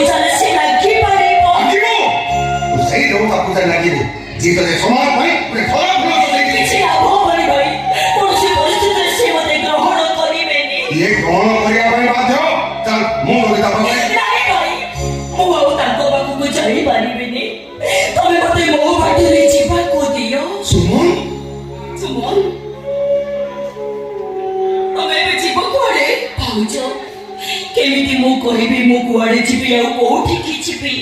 ପୂଜାରେ ସେ ଲାଗି ପାରିବ। ତୁ ସେଇ ଦେବତା ପୂଜା ଲାଗିବୁ ଯିଏ ତତେ ସମାଜ ପାଇଁ ଗୋଟେ ଖରାପ ଫଳ ଦେଇଛି। କିଛି ଲାଭ ହବନି ଭାଇ, କୌଣସି ପରିସ୍ଥିତିରେ ସେ ମତେ ଗ୍ରହଣ କରିବେନି। ଇଏ ଗ୍ରହଣ କରିବା ପାଇଁ ବାଧ୍ୟ। ଚାଲ ମୁଁ ତତେ ତା ପାଖରେ। ନାଇଁ ଭାଇ, ମୁଁ ଆଉ ତାଙ୍କ ପାଖକୁ ଯାଇପାରିବିନି। ତମେ ମତେ ମୋ ବାଟରେ ଯିବାକୁ ଦିଅ। ସୁମନ ସୁମନ, ତମେ ଏବେ ଯିବ କୁଆଡେ? ଭାଉଜ, କେମିତି ମୁଁ କହିବି ମୁଁ କୁଆଡେ ଯିବି ଆଉ କୋଉଠିକି ଯିବି?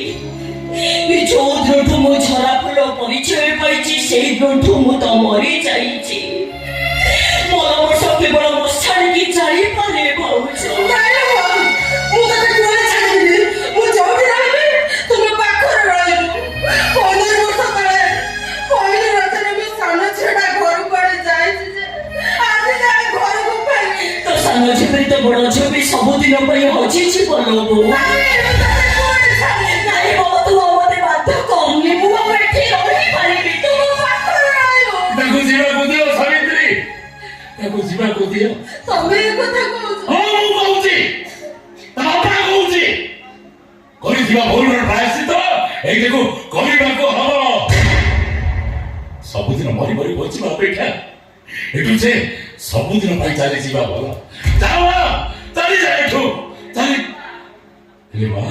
ଯୋଉ ଦିନଠୁ ମୁଁ ଝରା ଫୁଲ ପରିଚୟ ପାଇଛି ସେଇ ଦିନଠୁ ମୁଁ ତ ମରି ଯାଇଛି। ମୋର ବର୍ଷ କେବଳ ମଶାଣିକି ଯାଇପାରେ ଭାଉଜ। ମୁଁ ତତେ କୁଆଡେ ଛାଡ଼ିବି? ମୁଁ ଯୋଉଠି ରହିବି ତୁମ ପାଖରେ ରହିବୁ। 15 ବର୍ଷ ତଳେ ପହିଲି ରଜରେ ମୋ ସାନ ଝିଅଟା ଘରୁ କୁଆଡେ ଯାଇଛି ଯେ ଆଜି ଯାଏ ଘରକୁ ଫେରିନି। ତ ସାନ ଝିଅ ବି ତ ବଡ ଝିଅ ବି ସବୁଦିନ ପାଇଁ ହଜିଛି ବୋଲ ବୋଉ। ଯିବାକୁ ଦିଅ। ତମେ ଏ କଥା କହୁଛ? ହଁ ମୁଁ କହୁଛି, ତା ବାପା କହୁଛି। କରିଥିବା ଭୁଲର ପ୍ରାୟଶ୍ଚିତ ଏଇଟାକୁ କରିବାକୁ ହବ। ସବୁଦିନ ମରି ମରି ବଞ୍ଚିବା ଅପେକ୍ଷା ଏଠୁ ସେ ସବୁଦିନ ପାଇଁ ଚାଲିଯିବା ଭଲ। ଚାଲିଯା ଏଠୁ ଚାଲି। ହେଲେ ମା,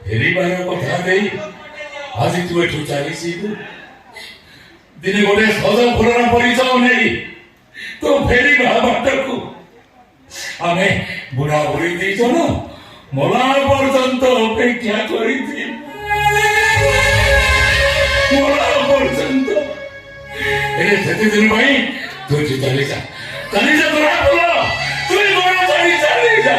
ଫେରିବାର କଥା ଦେଇ ଆଜି ତୁ ଏଠୁ ଚାଲିଯିବୁ। ଦିନେ ଗୋଟେ ସଜ ଫୁଲର ପରିଚୟ ନେଇ तो फेरी बाटकू आमे बुढ़ा बुढ़ी दी जन मला पर्यंत अपेक्षा करी पर्यंत से दिन भाई तू चली जा तोरा बोलो तू गोड़ा चली जा।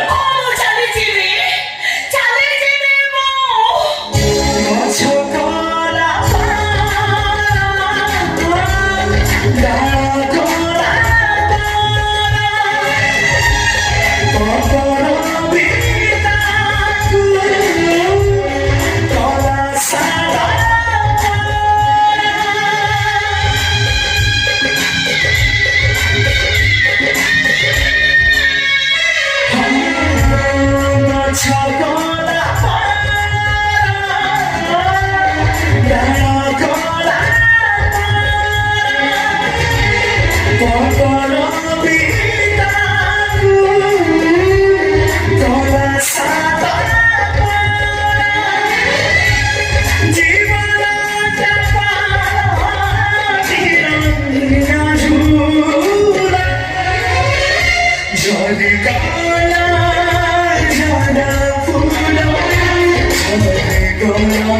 Go